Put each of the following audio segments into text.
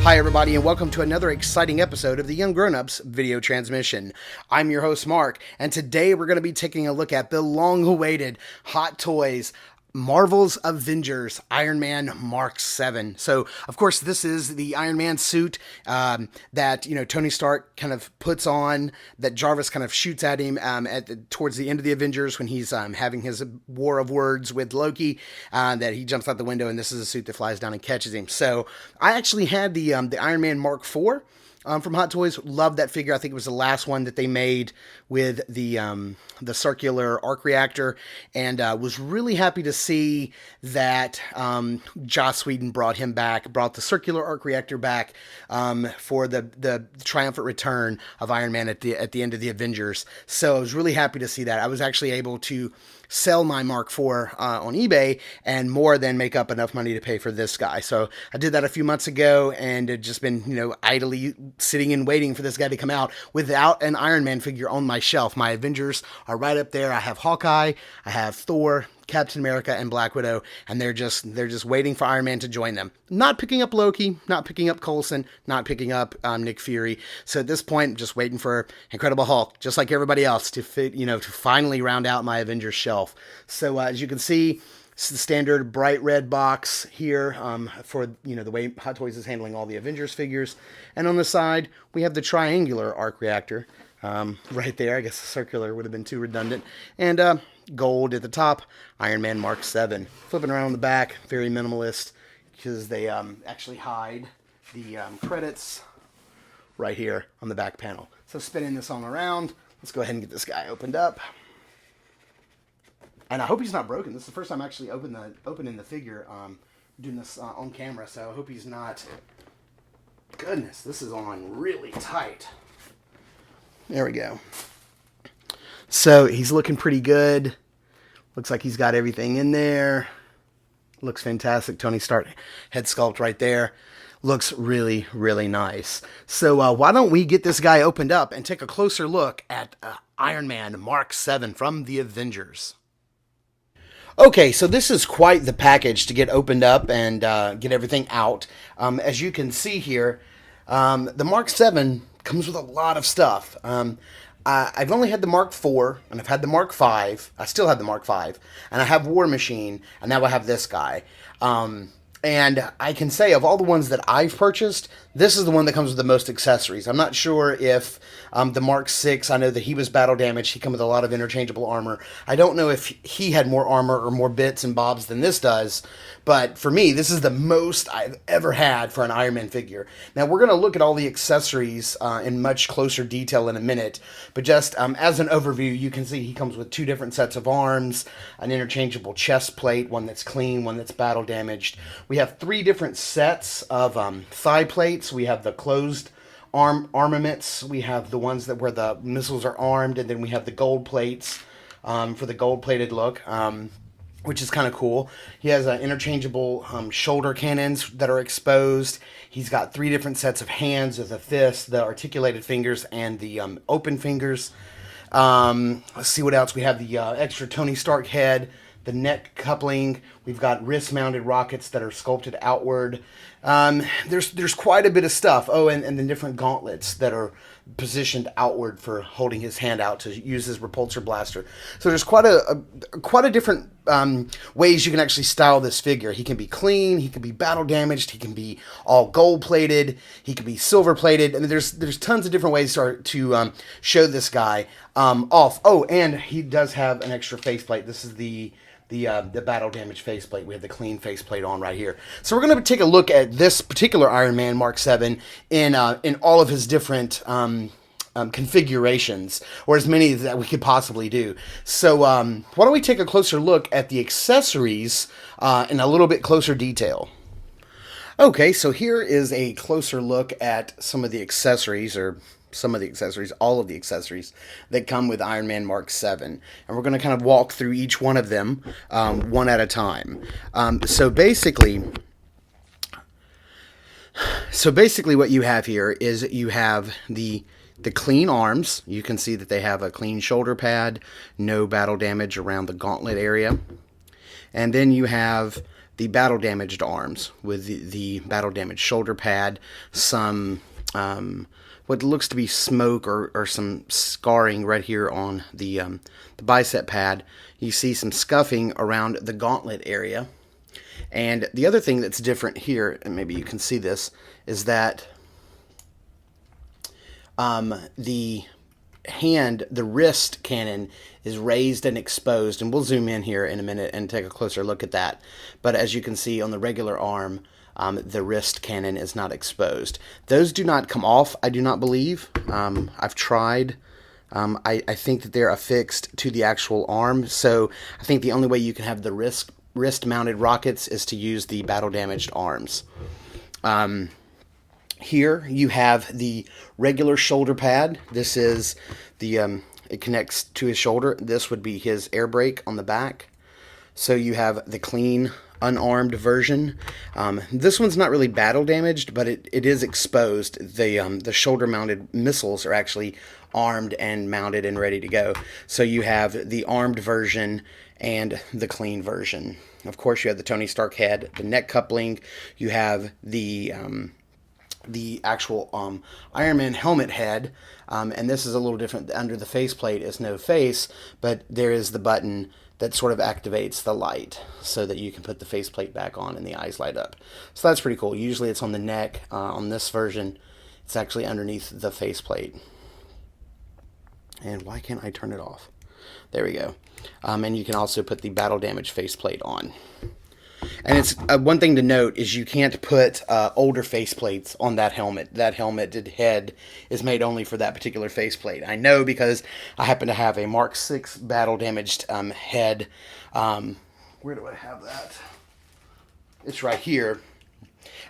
Hi everybody and welcome to another exciting episode of the Ungrownups video transmission. I'm your host Mark, and today we're going to be taking a look at the long-awaited Hot Toys Marvel's Avengers Iron Man Mk VII. So, of course, this is the Iron Man suit that Tony Stark kind of puts on, that Jarvis kind of shoots at him towards the end of the Avengers when he's having his war of words with Loki. That he jumps out the window, and this is a suit that flies down and catches him. So, I actually had the Iron Man Mk IV. From Hot Toys. Loved that figure. I think it was the last one that they made with the circular arc reactor, and was really happy to see that Joss Whedon brought the circular arc reactor back for the triumphant return of Iron Man at the end of the Avengers. So I was really happy to see that. I was actually able to sell my Mark IV on eBay and more than make up enough money to pay for this guy. So I did that a few months ago, and had just been, idly sitting and waiting for this guy to come out without an Iron Man figure on my shelf. My Avengers are right up there. I have Hawkeye, I have Thor, Captain America, and Black Widow, and they're just waiting for Iron Man to join them. Not picking up Loki, not picking up Coulson, not picking up Nick Fury. So at this point, just waiting for Incredible Hulk, just like everybody else, to finally round out my Avengers shelf. So as you can see, it's the standard bright red box here for the way Hot Toys is handling all the Avengers figures. And on the side, we have the triangular arc reactor right there. I guess the circular would have been too redundant. And gold at the top, Iron Man Mk VII. Flipping around the back, very minimalist, because they actually hide the credits right here on the back panel. So spinning this on around, let's go ahead and get this guy opened up. And I hope he's not broken. This is the first time I actually opening the figure, doing this on camera, so I hope he's not. Goodness, this is on really tight. There we go. So he's looking pretty good. Looks like he's got everything in there. Looks fantastic. Tony Stark head sculpt right there. Looks really, really nice. So why don't we get this guy opened up and take a closer look at Iron Man Mk VII from the Avengers. Okay, so this is quite the package to get opened up and get everything out. As you can see here, the Mk VII comes with a lot of stuff. I've only had the Mark IV, and I've had the Mark V. I still have the Mark V, and I have War Machine, and now I have this guy. And I can say, of all the ones that I've purchased, this is the one that comes with the most accessories. I'm not sure if the Mark VI, I know that he was battle damaged. He comes with a lot of interchangeable armor. I don't know if he had more armor or more bits and bobs than this does. But for me, this is the most I've ever had for an Iron Man figure. Now, we're going to look at all the accessories in much closer detail in a minute. But just as an overview, you can see he comes with two different sets of arms, an interchangeable chest plate, one that's clean, one that's battle damaged. We have three different sets of thigh plates. We have the closed armaments. We have the ones where the missiles are armed, and then we have the gold plates for the gold-plated look. Which is kind of cool. He has interchangeable shoulder cannons that are exposed. He's got three different sets of hands with the fists, the articulated fingers, and the open fingers. Let's see what else. We have the extra Tony Stark head, the neck coupling. We've got wrist-mounted rockets that are sculpted outward. There's quite a bit of stuff. Oh, and the different gauntlets that are positioned outward for holding his hand out to use his repulsor blaster. So there's quite a different ways you can actually style this figure. He can be clean, he can be battle damaged, he can be all gold plated, he can be silver plated. I mean, there's tons of different ways to show this guy off. Oh, and he does have an extra faceplate. This is the battle damage faceplate. We have the clean faceplate on right here. So we're going to take a look at this particular Iron Man Mk VII in all of his different configurations, or as many that we could possibly do. So why don't we take a closer look at the accessories in a little bit closer detail. Okay, so here is a closer look at some of the accessories, all of the accessories that come with Iron Man Mk VII. And we're going to kind of walk through each one of them one at a time. So basically what you have here is you have the clean arms. You can see that they have a clean shoulder pad, no battle damage around the gauntlet area. And then you have the battle damaged arms with the battle damaged shoulder pad, some what looks to be smoke or some scarring right here on the bicep pad. You see some scuffing around the gauntlet area. And the other thing that's different here, and maybe you can see this, is that the wrist cannon is raised and exposed, and we'll zoom in here in a minute and take a closer look at that. But as you can see on the regular arm, the wrist cannon is not exposed. Those do not come off, I do not believe. I've tried. I think that they're affixed to the actual arm, so I think the only way you can have the wrist-mounted rockets is to use the battle-damaged arms. Here you have the regular shoulder pad. This is the it connects to his shoulder. This would be his air brake on the back. So you have the clean, unarmed version. This one's not really battle damaged, but it is exposed. The shoulder-mounted missiles are actually armed and mounted and ready to go. So you have the armed version and the clean version. Of course, you have the Tony Stark head, the neck coupling. You have the actual Iron Man helmet head, and this is a little different. Under the faceplate is no face, but there is the button that sort of activates the light so that you can put the faceplate back on and the eyes light up. So that's pretty cool. Usually it's on the neck. On this version, it's actually underneath the faceplate. And why can't I turn it off? There we go. And you can also put the battle damage faceplate on. And it's one thing to note is you can't put older faceplates on that helmet. That helmeted head is made only for that particular faceplate. I know because I happen to have a Mark VI battle damaged head. Where do I have that? It's right here.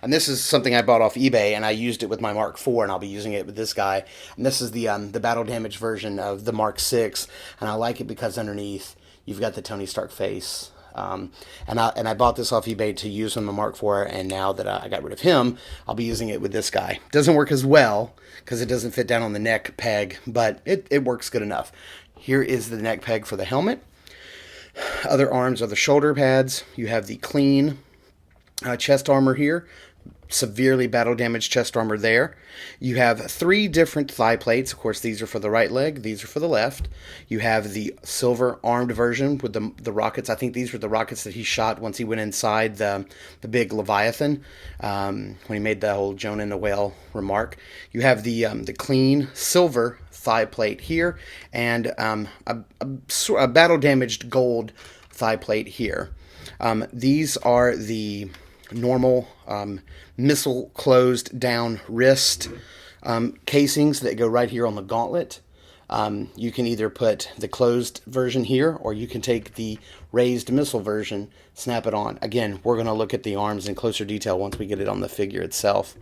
And this is something I bought off eBay, and I used it with my Mark IV, and I'll be using it with this guy. And this is the battle damage version of the Mark VI, and I like it because underneath you've got the Tony Stark face. And I bought this off eBay to use on my Mark IV, and now that I got rid of him, I'll be using it with this guy. Doesn't work as well because it doesn't fit down on the neck peg, but it works good enough. Here is the neck peg for the helmet. Other arms are the shoulder pads. You have the clean chest armor here. Severely battle damaged chest armor there. You have 3 different thigh plates. Of course, these are for the right leg. These are for the left. You have the silver armed version with the rockets. I think these were the rockets that he shot once he went inside the big Leviathan when he made the whole Jonah and the whale remark. You have the clean silver thigh plate here and a battle damaged gold thigh plate here. These are the normal missile closed down wrist casings that go right here on the gauntlet. You can either put the closed version here, or you can take the raised missile version, snap it on. Again, we're going to look at the arms in closer detail once we get it on the figure itself.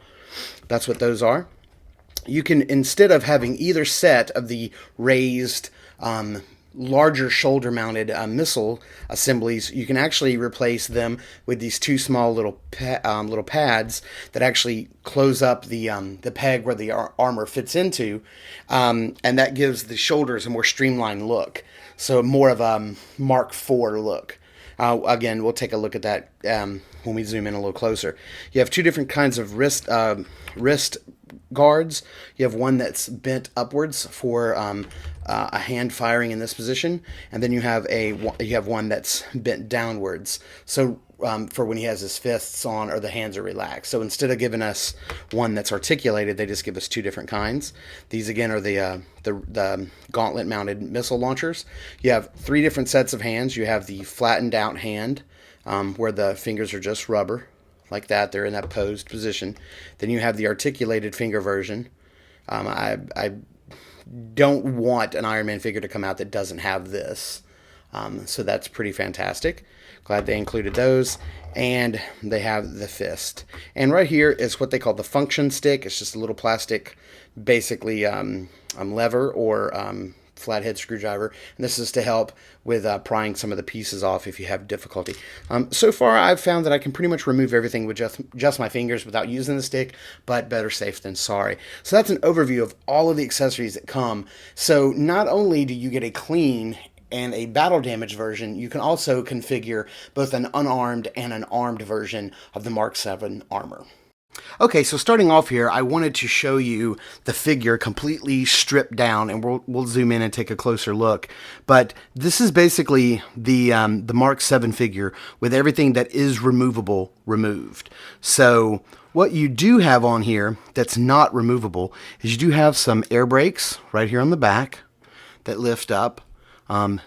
That's what those are. You can, instead of having either set of the raised larger shoulder mounted missile assemblies, you can actually replace them with these 2 small little pads that actually close up the peg where the armor fits into, and that gives the shoulders a more streamlined look, so more of a Mark IV look. Again, we'll take a look at that when we zoom in a little closer. You have 2 different kinds of wrist guards. You have one that's bent upwards for a hand firing in this position, and then you have one that's bent downwards, so for when he has his fists on or the hands are relaxed. So instead of giving us one that's articulated, they just give us 2 different kinds. These again are the gauntlet mounted missile launchers. You have 3 different sets of hands. You have the flattened out hand where the fingers are just rubber like that. They're in that posed position. Then you have the articulated finger version. I don't want an Iron Man figure to come out that doesn't have this. So that's pretty fantastic. Glad they included those. And they have the fist. And right here is what they call the function stick. It's just a little plastic, basically lever or flathead screwdriver. And this is to help with prying some of the pieces off if you have difficulty. So far, I've found that I can pretty much remove everything with just my fingers without using the stick, but better safe than sorry. So that's an overview of all of the accessories that come. So not only do you get a clean and a battle damage version, you can also configure both an unarmed and an armed version of the Mark VII armor. Okay, so starting off here, I wanted to show you the figure completely stripped down, and we'll zoom in and take a closer look. But this is basically the Mark VII figure with everything that is removable removed. So what you do have on here that's not removable is you do have some air brakes right here on the back that lift up.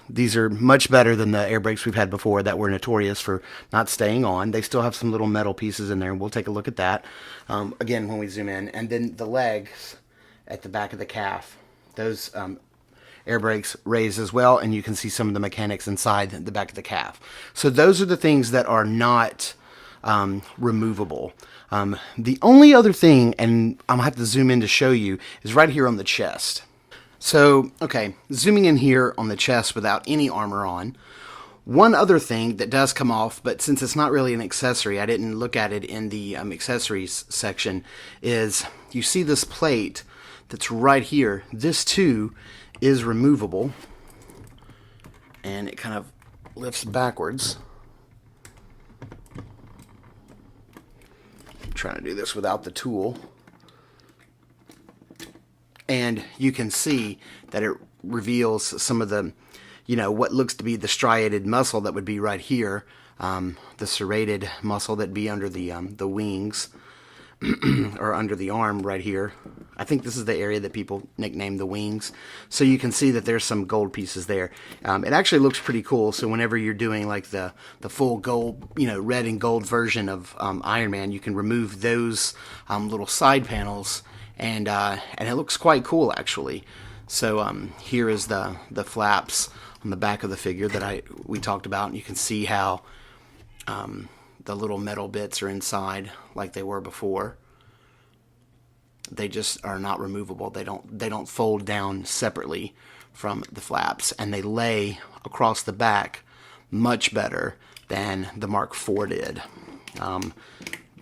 These are much better than the air brakes we've had before that were notorious for not staying on. They still have some little metal pieces in there, and we'll take a look at that again when we zoom in. And then the legs at the back of the calf, those air brakes raise as well, and you can see some of the mechanics inside the back of the calf. So those are the things that are not removable. The only other thing, and I'm going to have to zoom in to show you, is right here on the chest. So, okay, zooming in here on the chest without any armor on. One other thing that does come off, but since it's not really an accessory, I didn't look at it in the accessories section, is you see this plate that's right here. This too is removable, and it kind of lifts backwards. I'm trying to do this without the tool. And you can see that it reveals some of the, what looks to be the striated muscle that would be right here, the serrated muscle that'd be under the wings, or under the arm right here. I think this is the area that people nickname the wings. So you can see that there's some gold pieces there. It actually looks pretty cool. So whenever you're doing like the full gold, red and gold version of Iron Man, you can remove those little side panels. And it looks quite cool, actually. So here is the flaps on the back of the figure that we talked about. And you can see how the little metal bits are inside like they were before. They just are not removable. They don't fold down separately from the flaps, and they lay across the back much better than the Mark IV did.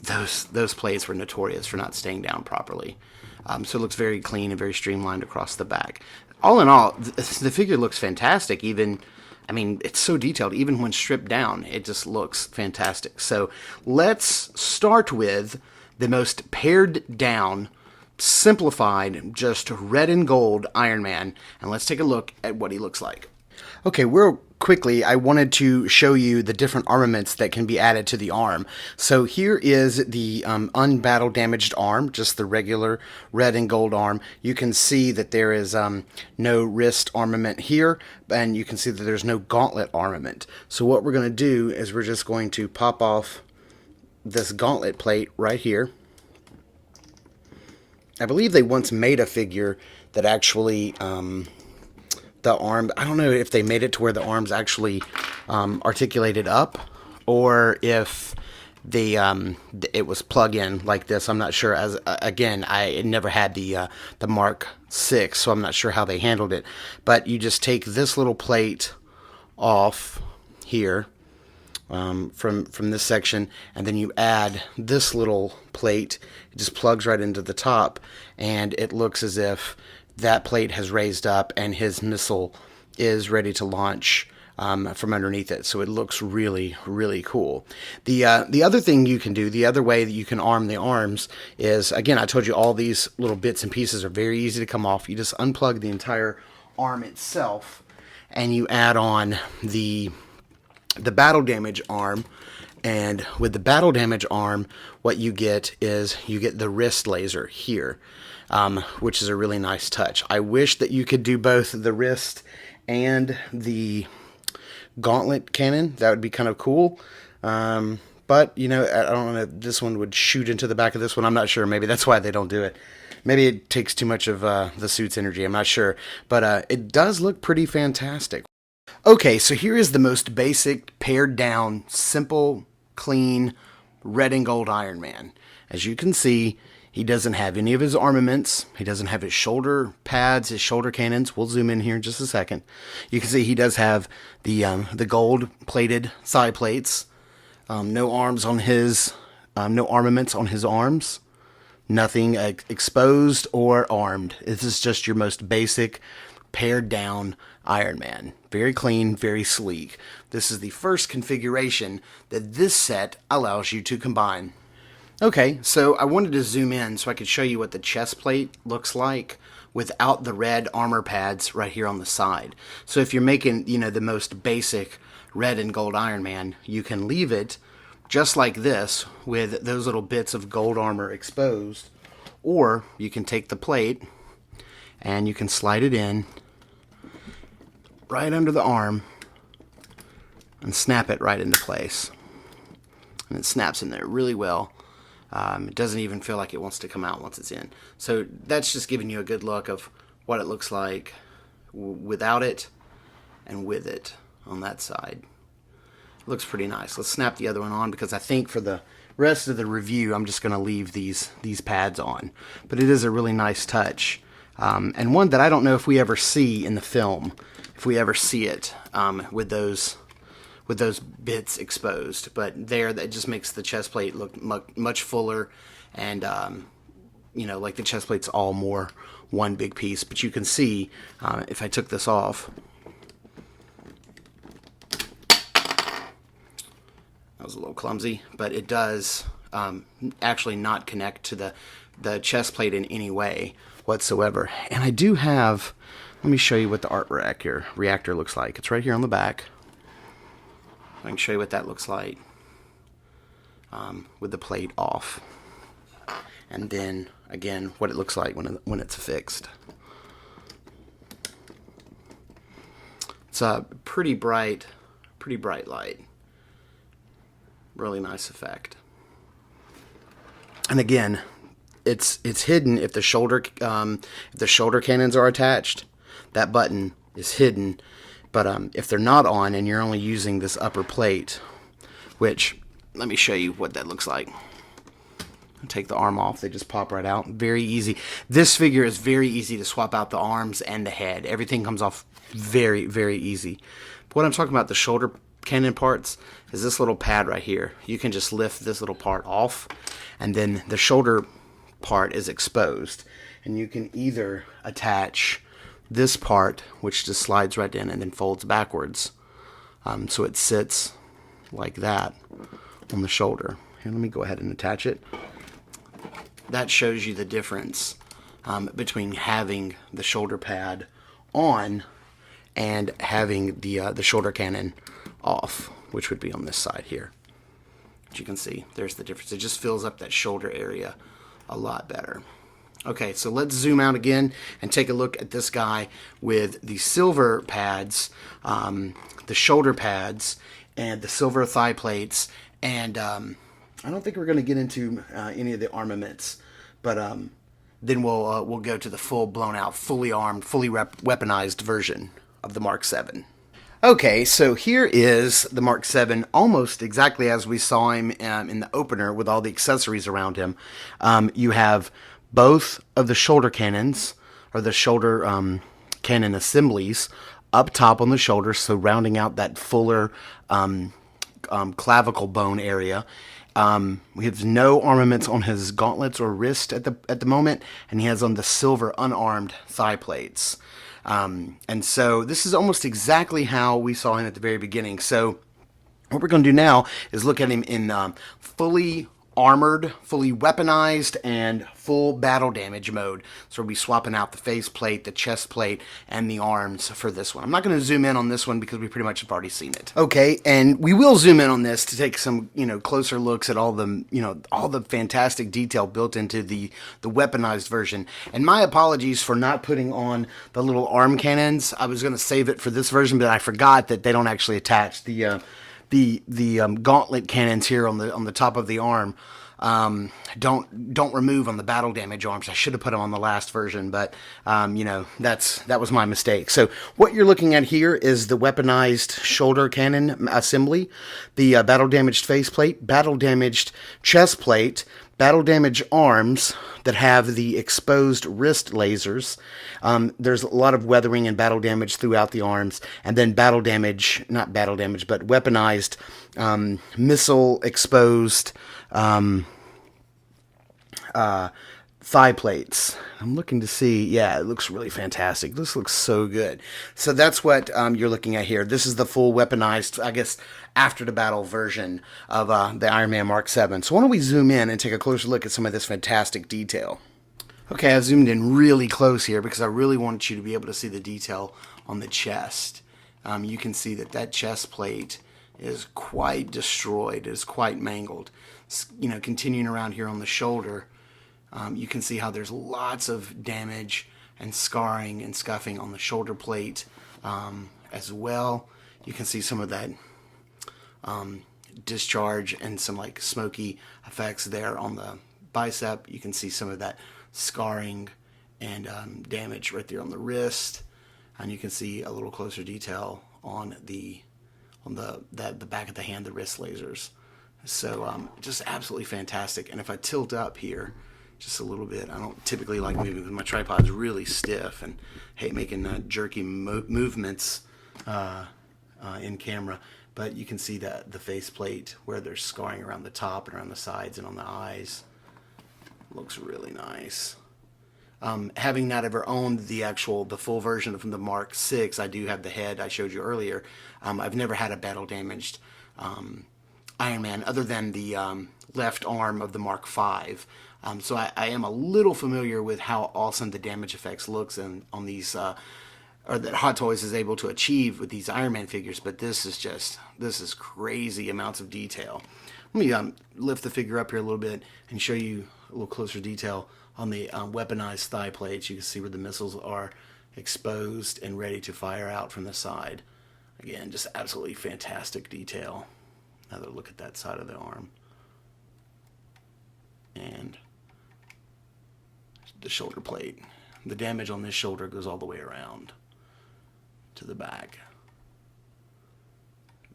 Those plates were notorious for not staying down properly. So it looks very clean and very streamlined across the back. All in all, the figure looks fantastic. It's so detailed. Even when stripped down, it just looks fantastic. So let's start with the most pared down, simplified, just red and gold Iron Man. And let's take a look at what he looks like. Okay, real quickly, I wanted to show you the different armaments that can be added to the arm. So here is the unbattle damaged arm, just the regular red and gold arm. You can see that there is no wrist armament here, and you can see that there's no gauntlet armament. So what we're going to do is we're just going to pop off this gauntlet plate right here. I believe they once made a figure that actually... the arm, I don't know if they made it to where the arm's actually articulated up, or if it was plug-in like this. I'm not sure. As again, I never had the Mark VI, so I'm not sure how they handled it. But you just take this little plate off here from this section, and then you add this little plate. It just plugs right into the top, and it looks as if that plate has raised up and his missile is ready to launch from underneath it. So it looks really, really cool. The other thing you can do, the other way that you can arm the arms is, again, I told you all these little bits and pieces are very easy to come off. You just unplug the entire arm itself, and you add on the battle damage arm. And with the battle damage arm, what you get is you get the wrist laser here. Which is a really nice touch. I wish that you could do both the wrist and the gauntlet cannon. That would be kind of cool. But, I don't know if this one would shoot into the back of this one. I'm not sure. Maybe that's why they don't do it. Maybe it takes too much of the suit's energy. I'm not sure. But it does look pretty fantastic. Okay, so here is the most basic, pared down, simple, clean, red and gold Iron Man. As you can see, he doesn't have any of his armaments. He doesn't have his shoulder pads, his shoulder cannons. We'll zoom in here in just a second. You can see he does have the gold-plated side plates. No arms on his, no armaments on his arms. Nothing exposed or armed. This is just your most basic, pared down Iron Man. Very clean, very sleek. This is the first configuration that this set allows you to combine. Okay, so I wanted to zoom in so I could show you what the chest plate looks like without the red armor pads right here on the side. So if you're making, the most basic red and gold Iron Man, you can leave it just like this with those little bits of gold armor exposed, or you can take the plate and you can slide it in right under the arm and snap it right into place. And it snaps in there really well. It doesn't even feel like it wants to come out once it's in. So that's just giving you a good look of what it looks like without it and with it on that side. It looks pretty nice. Let's snap the other one on, because I think for the rest of the review I'm just going to leave these pads on. But it is a really nice touch. And one that I don't know if we ever see in the film, if we ever see it with those bits exposed. But there, that just makes the chest plate look much fuller, and like the chest plate's all more one big piece. But you can see if I took this off, that was a little clumsy, but it does actually not connect to the chest plate in any way whatsoever. And I do have, let me show you what the art reactor looks like. It's right here on the back. I can show you what that looks like with the plate off. And then, again, what it looks like when it's fixed. It's a pretty bright light. Really nice effect. And again, it's hidden if the shoulder cannons are attached. That button is hidden. But if they're not on and you're only using this upper plate, which, let me show you what that looks like. Take the arm off. They just pop right out. Very easy. This figure is very easy to swap out the arms and the head. Everything comes off very, very easy. But what I'm talking about, the shoulder cannon parts, is this little pad right here. You can just lift this little part off, and then the shoulder part is exposed. And you can either attach this part, which just slides right in and then folds backwards, so it sits like that on the shoulder. Here, let me go ahead and attach it. That shows you the difference between having the shoulder pad on and having the shoulder cannon off, which would be on this side here. As you can see, there's the difference. It just fills up that shoulder area a lot better. Okay, so let's zoom out again and take a look at this guy with the silver pads, the shoulder pads, and the silver thigh plates. And I don't think we're going to get into any of the armaments, but then we'll go to the full blown out, fully armed, fully weaponized version of the Mark VII. Okay, so here is the Mark VII, almost exactly as we saw him in the opener with all the accessories around him. You have both of the shoulder cannons, or the shoulder cannon assemblies, up top on the shoulder, so rounding out that fuller clavicle bone area. We have no armaments on his gauntlets or wrist at the moment, and he has on the silver unarmed thigh plates. And so this is almost exactly how we saw him at the very beginning. So what we're going to do now is look at him in fully armored, fully weaponized, and full battle damage mode. So we'll be swapping out the face plate, the chest plate, and the arms for this one. I'm not going to zoom in on this one because we pretty much have already seen it. Okay, and we will zoom in on this to take some, closer looks at all the fantastic detail built into the weaponized version. And my apologies for not putting on the little arm cannons. I was going to save it for this version, but I forgot that they don't actually attach the gauntlet cannons here on the top of the arm. Don't remove on the battle damage arms. I should have put them on the last version, but that was my mistake. So what you're looking at here is the weaponized shoulder cannon assembly, the battle damaged faceplate, battle damaged chest plate, battle damage arms that have the exposed wrist lasers. There's a lot of weathering and battle damage throughout the arms, and then not battle damage, but weaponized thigh plates. I'm looking to see, yeah, it looks really fantastic. This looks so good. So that's what you're looking at here. This is the full weaponized, I guess, after the battle version of the Iron Man Mark VII. So why don't we zoom in and take a closer look at some of this fantastic detail. Okay, I've zoomed in really close here because I really want you to be able to see the detail on the chest. You can see that that chest plate is quite destroyed. It is quite mangled. You know, continuing around here on the shoulder, you can see how there's lots of damage and scarring and scuffing on the shoulder plate as well. You can see some of that discharge and some like smoky effects there on the bicep. You can see some of that scarring and damage right there on the wrist, and you can see a little closer detail on the back of the hand, the wrist lasers. So just absolutely fantastic. And if I tilt up here just a little bit, I don't typically like moving because my tripod's really stiff and hate making jerky movements in camera. But you can see that the face plate where there's scarring around the top and around the sides and on the eyes. Looks really nice. Having not ever owned the full version from the Mark VI, I do have the head I showed you earlier. I've never had a battle damaged Iron Man other than the left arm of the Mark V. So I am a little familiar with how awesome the damage effects looks on these, or that Hot Toys is able to achieve with these Iron Man figures. But this is crazy amounts of detail. Let me lift the figure up here a little bit and show you a little closer detail on the weaponized thigh plates. You can see where the missiles are exposed and ready to fire out from the side. Again, just absolutely fantastic detail. Another look at that side of the arm. And the shoulder plate. The damage on this shoulder goes all the way around to the back.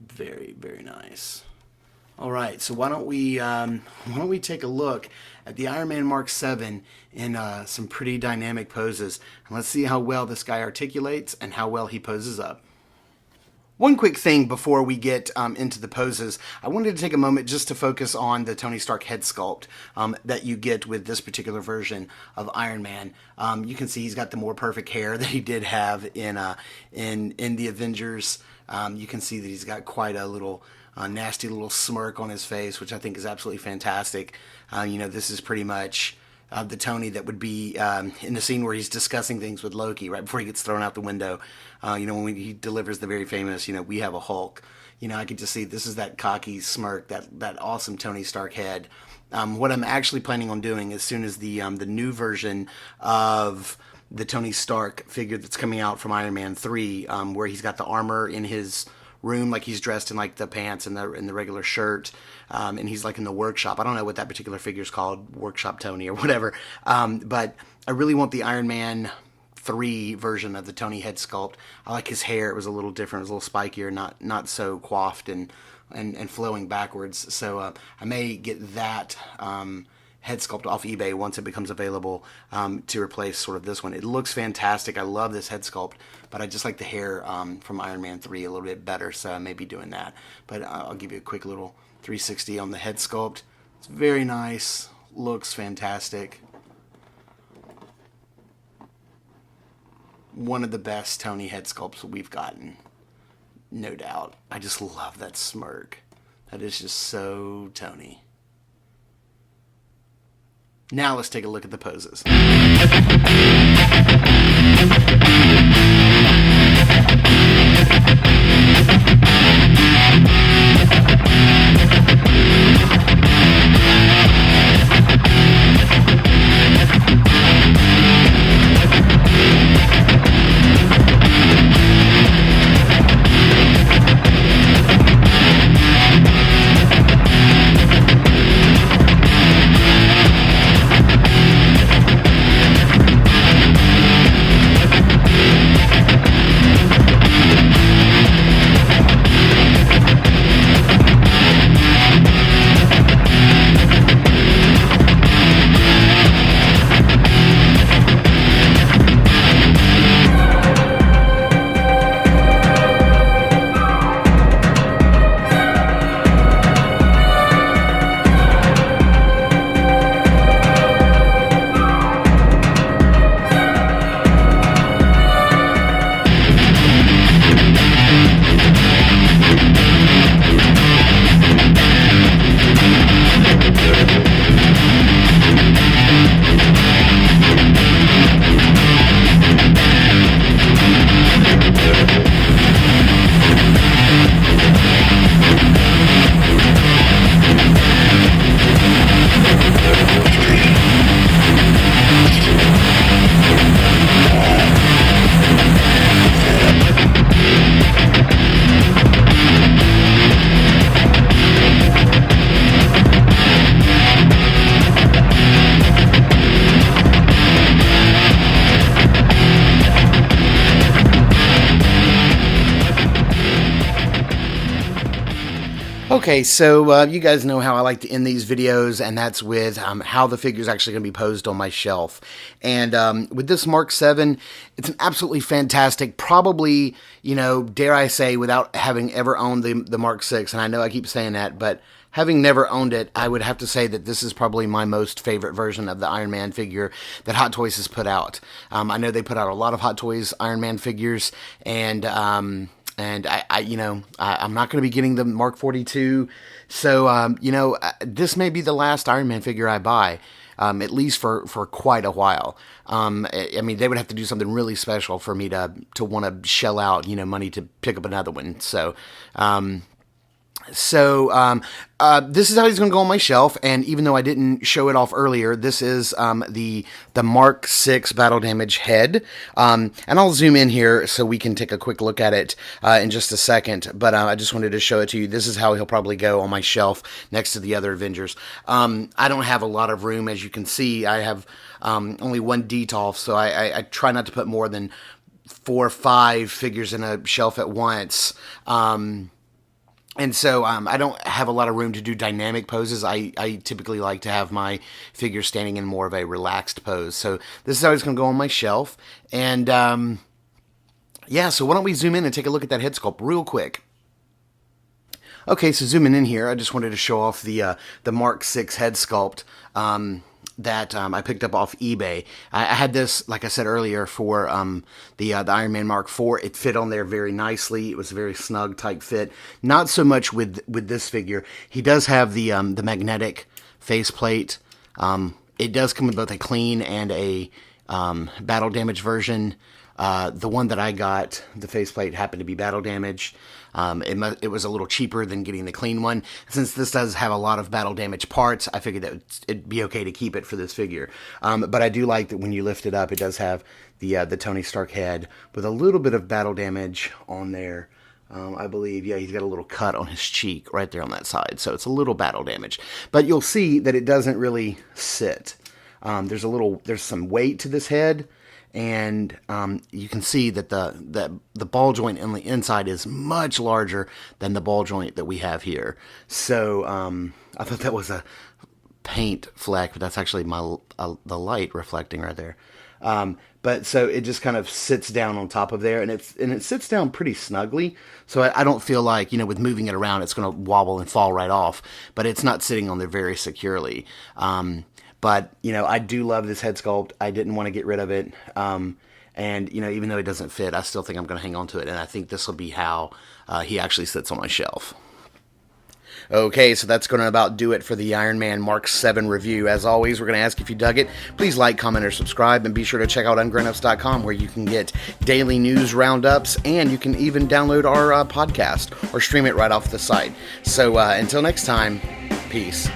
Very, very nice. All right, so why don't we take a look at the Iron Man Mark VII in some pretty dynamic poses, and let's see how well this guy articulates and how well he poses up. One quick thing before we get into the poses, I wanted to take a moment just to focus on the Tony Stark head sculpt that you get with this particular version of Iron Man. You can see he's got the more perfect hair that he did have in the Avengers. You can see that he's got quite a little nasty little smirk on his face, which I think is absolutely fantastic. You know, this is pretty much the Tony that would be in the scene where he's discussing things with Loki right before he gets thrown out the window. You know, when he delivers the very famous, you know, "We have a Hulk." You know, I could just see this is that cocky smirk, that awesome Tony Stark head. What I'm actually planning on doing as soon as the new version of the Tony Stark figure that's coming out from Iron Man 3, where he's got the armor in his room, like he's dressed in like the pants and the regular shirt, and he's like in the workshop. I don't know what that particular figure is called, Workshop Tony or whatever, but I really want the Iron Man 3 version of the Tony head sculpt. I like his hair. It was a little different. It was a little spikier, not so coiffed and flowing backwards. So I may get that head sculpt off eBay once it becomes available to replace sort of this one. It looks fantastic. I love this head sculpt, but I just like the hair from Iron Man 3 a little bit better, so I may be doing that. But I'll give you a quick little 360 on the head sculpt. It's very nice. Looks fantastic. One of the best Tony head sculpts we've gotten, no doubt. I just love that smirk. That is just so Tony. Now let's take a look at the poses. Okay, so you guys know how I like to end these videos, and that's with how the figure is actually going to be posed on my shelf. And with this Mark VII, it's an absolutely fantastic, probably, you know, dare I say, without having ever owned the Mark VI, and I know I keep saying that, but having never owned it, I would have to say that this is probably my most favorite version of the Iron Man figure that Hot Toys has put out. I know they put out a lot of Hot Toys Iron Man figures, and I'm not going to be getting the Mark 42. So, this may be the last Iron Man figure I buy, at least for quite a while. I mean, they would have to do something really special for me to want to shell out, money to pick up another one. So, this is how he's going to go on my shelf, and even though I didn't show it off earlier, this is the Mark VI battle damage head, and I'll zoom in here so we can take a quick look at it in just a second, but I just wanted to show it to you. This is how he'll probably go on my shelf next to the other Avengers. I don't have a lot of room, as you can see. I have only one Detolf, so I try not to put more than 4 or 5 figures in a shelf at once. And so I don't have a lot of room to do dynamic poses. I typically like to have my figure standing in more of a relaxed pose. So this is how it's going to go on my shelf. And so why don't we zoom in and take a look at that head sculpt real quick. Okay, so zooming in here, I just wanted to show off the Mark VI head sculpt that I picked up off eBay. I had this, like I said earlier, for the Iron Man Mk IV. It fit on there very nicely. It was a very snug, tight fit. Not so much with this figure. He does have the magnetic faceplate. It does come with both a clean and a battle damage version. The one that I got, the faceplate happened to be battle damage. It was a little cheaper than getting the clean one. Since this does have a lot of battle damage parts, I figured that it'd be okay to keep it for this figure. But I do like that when you lift it up, it does have the Tony Stark head with a little bit of battle damage on there. I believe, yeah, he's got a little cut on his cheek right there on that side. So it's a little battle damage. But you'll see that it doesn't really sit. There's some weight to this head. And you can see that the ball joint on the inside is much larger than the ball joint that we have here. So I thought that was a paint fleck, but that's actually the light reflecting right there. But so it just kind of sits down on top of there, and it sits down pretty snugly. So I don't feel like, with moving it around, it's going to wobble and fall right off. But it's not sitting on there very securely. But, I do love this head sculpt. I didn't want to get rid of it. And, even though it doesn't fit, I still think I'm going to hang on to it. And I think this will be how he actually sits on my shelf. Okay, so that's going to about do it for the Iron Man Mk VII review. As always, we're going to ask if you dug it. Please like, comment, or subscribe. And be sure to check out Ungrownups.com, where you can get daily news roundups. And you can even download our podcast or stream it right off the site. So until next time, peace.